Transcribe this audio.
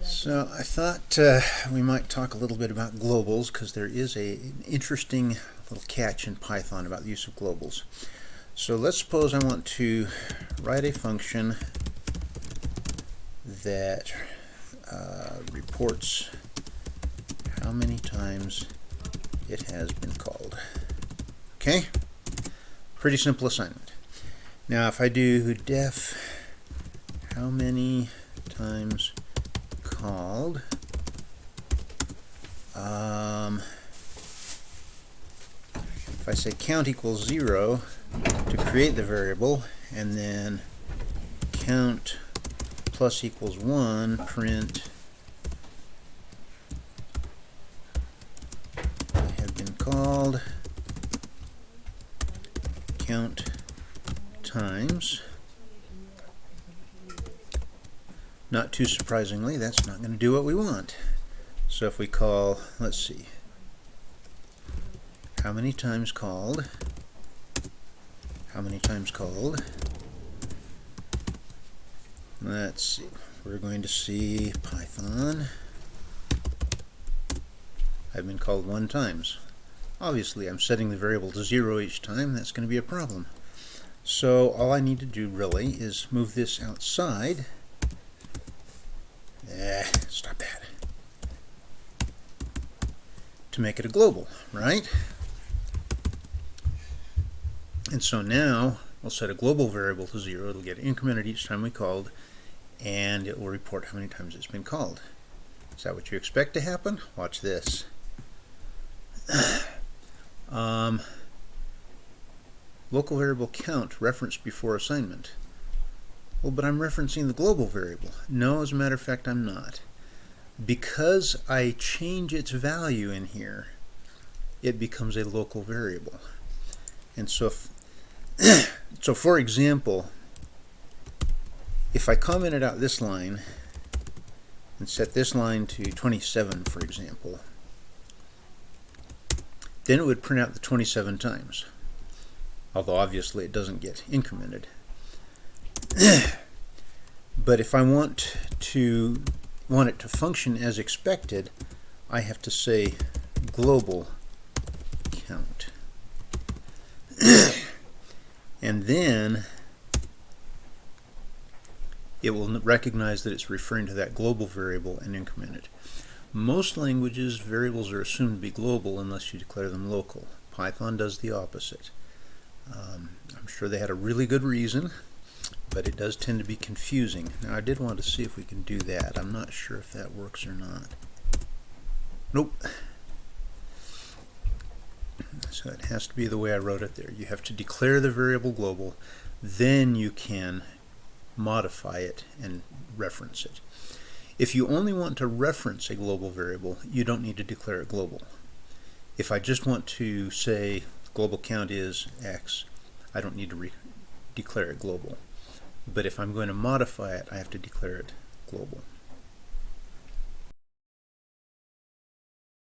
So I thought we might talk a little bit about globals because there is an interesting little catch in Python about the use of globals. So let's suppose I want to write a function that reports how many times it has been called. Okay? Pretty simple assignment. Now if I do def how many times called, if I say count equals 0 to create the variable, and then count plus equals 1, print have been called count times. Not too surprisingly, that's not going to do what we want. So if we call, let's see, how many times called, let's see, we're going to see Python, I've been called 1 times. Obviously I'm setting the variable to 0 each time, that's going to be a problem. So all I need to do really is move this outside. Stop that. To make it a global, right? And so now we'll set a global variable to 0. It'll get incremented each time we called, and it will report how many times it's been called. Is that what you expect to happen? Watch this. Local variable count referenced before assignment. Well, but I'm referencing the global variable. No, as a matter of fact, I'm not. Because I change its value in here, it becomes a local variable. And so, so for example, if I commented out this line and set this line to 27, for example, then it would print out the 27 times. Although obviously it doesn't get incremented. But if I want it to function as expected, I have to say global count. And then it will recognize that it's referring to that global variable and increment it. Most languages, variables are assumed to be global unless you declare them local. Python does the opposite. I'm sure they had a really good reason, but it does tend to be confusing. Now I did want to see if we can do that. I'm not sure if that works or not. Nope. So it has to be the way I wrote it there. You have to declare the variable global, then you can modify it and reference it. If you only want to reference a global variable, you don't need to declare it global. If I just want to say global count is X, I don't need to declare it global. But if I'm going to modify it, I have to declare it global.